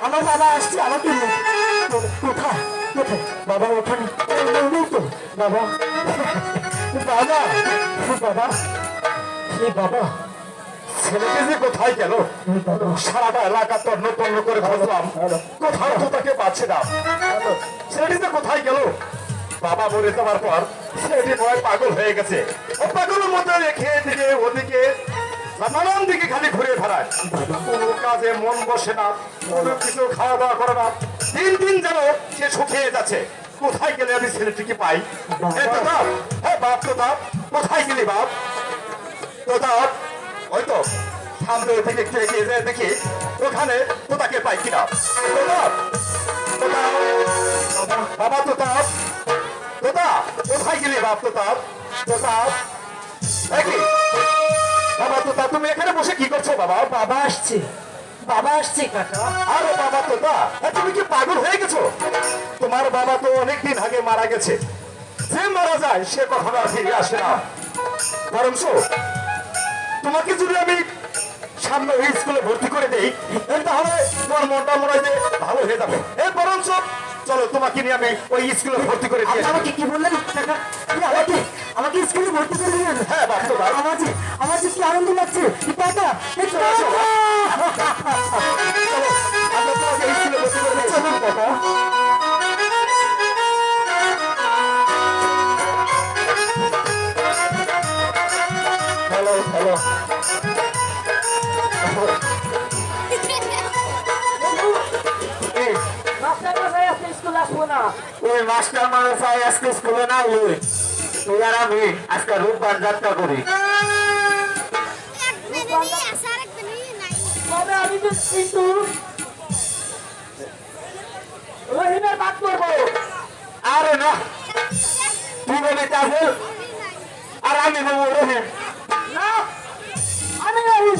আমার বাবা আসছে আমাকে কোথায় কোথায় বাবা ওখানে নেই তো বাবা বাবা বাবা বাবা ছেলেটি যে কোথায় গেল? সারাটা এলাকা তন্ন তন্ন করে খুঁজলাম, কোথাও তো তাকে পাচ্ছি না। ছেলেটি যে কোথায় গেল? বাবা মরে যাওয়ার পর ছেলেটি ভয় পাগল হয়ে গেছে। ও পাগলের মধ্যে রেখে এদিকে ওদিকে নানান দিকে খালি ঘুরে বেড়ায়, কোনো কাজে মন বসে না, কোনো কিছু খাওয়া দাওয়া করে না। দিন দিন যেন সে শুকিয়ে যাচ্ছে। কোথায় গেলে আমি ছেলেটিকে পাই? হে প্রতাপ, হে বাপ প্রতাপ, কোথায় গেলি বাপ? প্রতাপ, ওই তো সামনে ওই থেকে একটু এগিয়ে যায়, দেখি ওখানে তোতাকে পাই কিনা। প্রতাপ, প্রতাপ, বাবা প্রতাপ, তোতা কোথায় গেলি বাপ প্রতাপ? প্রতাপ, দেখি বাবা তোতা, তুমি এখানে বসে কি করছো বাবা? বাবা আসছে বাবা আসছে কাকা আরে বাবা তোতা, তুমি কি পাগল হয়ে গেছো? তোমার বাবা তো অনেকদিন আগে মারা গেছে। যে মারা যায় সে কখনো আর ফিরে আসে না। বরঞ্চ তোমাকে যদি আমি সামনে ওই স্কুলে ভর্তি করে দেই, তাহলে তোমার মনটা মনে হয় যে ভালো হয়ে যাবে। এই বরঞ্চ চলো তোমাকে নিয়ে আমি ওই স্কুলে ভর্তি করে দিই। আমাকে কি বললেন কাকা? আমাকে আমাকে স্কুলে ভর্তি করে দিলেন? হ্যাঁ বাপ তোতা, আমার যে কি আনন্দ লাগছে কাকা। চলো আমরা তোমাকে এই স্কুলে ভর্তি করে দিই। চলুন কাকা। হ্যালো হ্যালো, মাস্টার মশাই আজকে স্কুলে আসবো না। ওই মাস্টার মশাই আজকে স্কুলে না এলে তুই আর আমি আজকে রূপবান যাত্রা করি। তবে আমি যে কিন্তু রহিমের বাদ করবো। আরে না, তুই বলি তাহলে আর আমি বলবো রহিম। না আমি রহিম,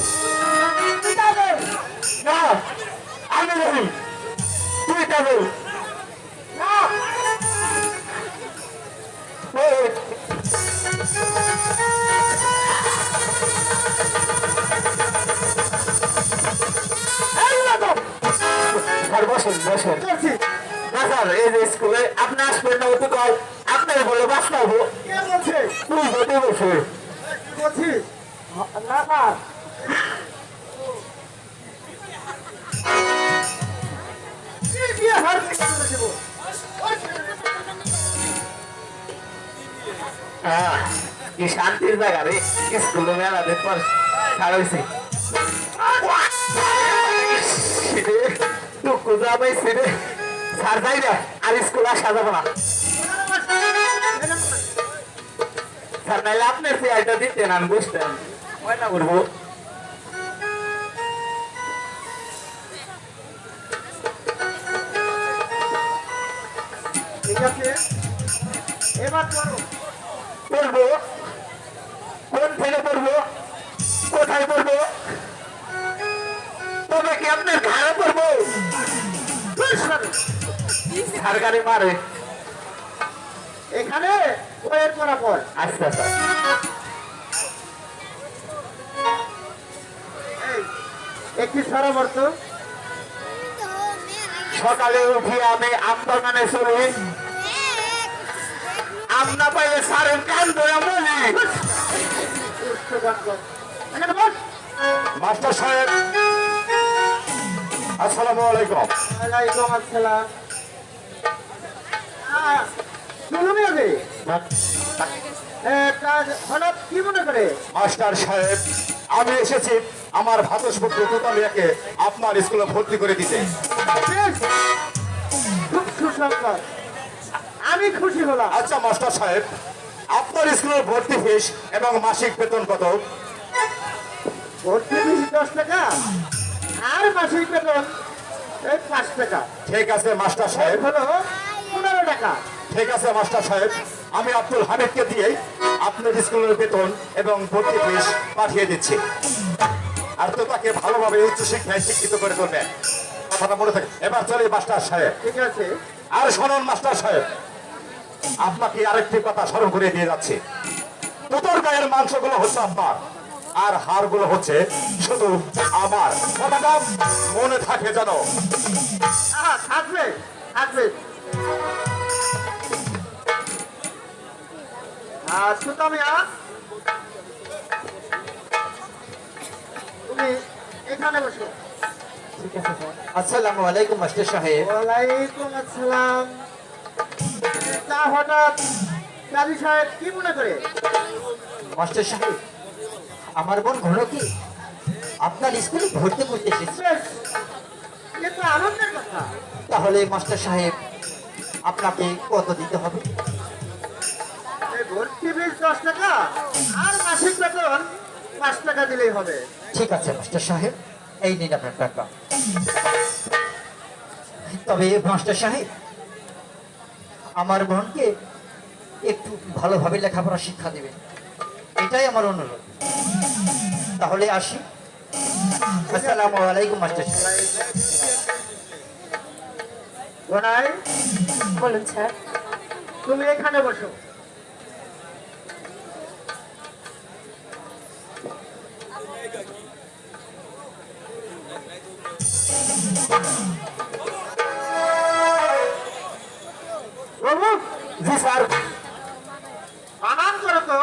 তুই তাদের। না আমি রহিম, তুই তাহলে। না স্যার বসেন বসেন। না স্যার, এই যে স্কুলে আপনি আসবেন না অতি কল, আপনার বলে বাঁচতে হবো। তুই হতে বসে না স্যার। কি শান্তির জায়গা রে, স্কুলে মেলা দিন পর ছাড় হয়েছে। টুকু যা পাইছে রে, স্যার যাই না আর স্কুল আসা যাবো না। স্যার নাইলে আপনার চেয়ারটা দিতেন, আমি বসতেন, ময়না করবো। ঠিক আছে এবার করো। পড়বো কোন থেকে পড়বো, কোথায় পড়বো, তবে কি আপনার ঘরে পড়বো? সরকারি মারে এখানে ওয়ের করা পর। আচ্ছা আচ্ছা। একটি সরবর্ত সকালে উঠি আমি আম বাগানে চলি, আম না পাইলে সারের কান ধরে বলি। এখানে বস। মাস্টার সাহেব আসসালামু আলাইকুম। ওয়ালাইকুম আসসালাম। শুনুমি আগে হঠাৎ কি মনে করে? মাস্টার সাহেব, আমি এসেছি আমার ভাতসপুত্র কোতালিয়াকে আপনার স্কুলে ভর্তি করে দিতে। বেশ, খুব সুসংবাদ, আমি খুশি হলাম। আচ্ছা মাস্টার সাহেব, আপনার স্কুলের ভর্তি ফিস এবং মাসিক বেতন কত? ভর্তি ফিস 10 টাকা আর মাসিক বেতন এই 5 টাকা। ঠিক আছে মাস্টার সাহেব, হলো 15 টাকা। ঠিক আছে মাস্টার সাহেব, আমি আব্দুল হামিদকে দিয়ে আপনার স্কুলের বেতন এবং ভর্তি ফিস পাঠিয়ে দিচ্ছি। আর তো তাকে ভালোভাবে উচ্চশিক্ষায় শিক্ষিত করে তুলবেন, কথাটা মনে থাকে। এবার চলে মাস্টার সাহেব। ঠিক আছে। আর শোনুন মাস্টার সাহেব, আপনাকে আরেকটি কথা স্মরণ করে দিয়ে যাচ্ছি। তোর গায়ের মাংসগুলো হচ্ছে আপনার, আর হারগুলো হচ্ছে শুধু আমার। কথাটা মনে থাকে জানো। থাকবে থাকবে। সুতামিয়া, তুমি এখানে বসো। ঠিক আছে স্যার। আসসালামু আলাইকুম মাস্টার সাহেব। ওয়ালাইকুম আসসালাম। তা হঠাৎ কাজী সাহেব কি মনে করে? মাস্টার সাহেব, আমার বোন ঘনকি আপনার স্কুলে ভর্তি করতে এসেছে। বেশ, এ তো আনন্দের কথা। তাহলে মাস্টার সাহেব আপনাকে কত দিতে হবে? এই ভর্তি ফিস 10 টাকা আর মাসিক বেতন 5 টাকা দিলেই হবে। ঠিক আছে মাস্টার সাহেব, এই নিন আপনার টাকা। তবে মাস্টার সাহেব, আমার বোনকে একটু ভালোভাবে লেখাপড়া শিক্ষা দেবেন, এটাই আমার অনুরোধ। তাহলে আসি। আসসালামু আলাইকুম মাস্টার সাহেব। গোনাই, বলুন স্যার। তুমি এখানে বসো। বাবু, জি স্যার। বানান করো তো।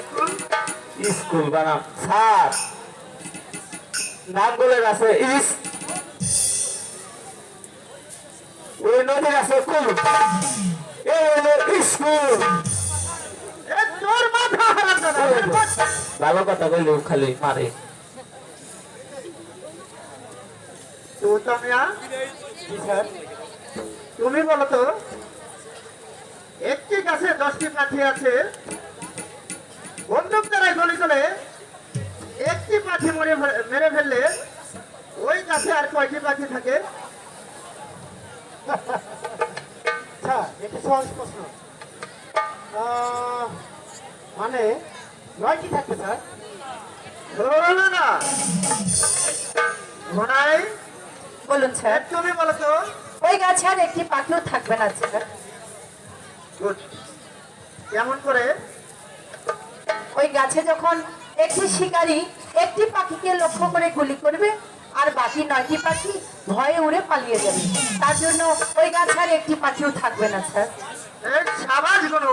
স্কুল স্কুল বানাম স্যার, নাম বলে আছে ইস, ওই নদীর আছে কুল, এই হলো স্কুল। এ তোর মাথা হারাম দাদা। ভালো কথা বললেও খালি মারে। সুতামিয়া, তুমি বলো তো, একটি গাছে 10টি পাখি আছে, বন্দুক দ্বারা গুলি করে একটি পাখি মেরে ফেললে ওই গাছে আর কয়টি পাখি থাকে? আচ্ছা, এটা সহজ প্রশ্ন। মানে 9টি থাকবে স্যার। হলো না। ঘনাই, বলুন স্যার। তুমি বলো তো। ওই গাছে আর একটি পাখিও থাকবে না স্যার। Good. কেমন করে? ওই গাছে যখন একটি শিকারী একটি পাখিকে লক্ষ্য করে গুলি করবে আর বাকি 9টি পাখি ভয়ে উড়ে পালিয়ে যাবে, তার জন্য ওই গাছে আর একটি পাখিও থাকবে না স্যার। এই সাবাস গুলো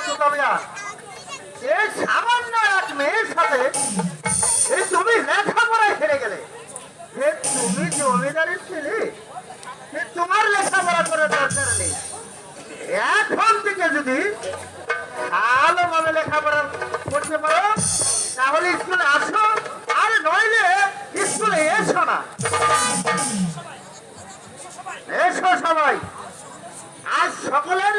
সুতামিয়া, এই সামান্য এক মেয়ের সাথে এই তুমি লেখাপড়ায় হেরে গেলে। এ তুমি জমিদারের ছেলে, এ তোমার লেখাপড়া করে দরকার নেই। এখন থেকে যদি ভালোভাবে লেখাপড়া করতে পারো তাহলে স্কুলে আসো, আর নইলে স্কুলে এসো না। এসো সবাই, আজ সকলের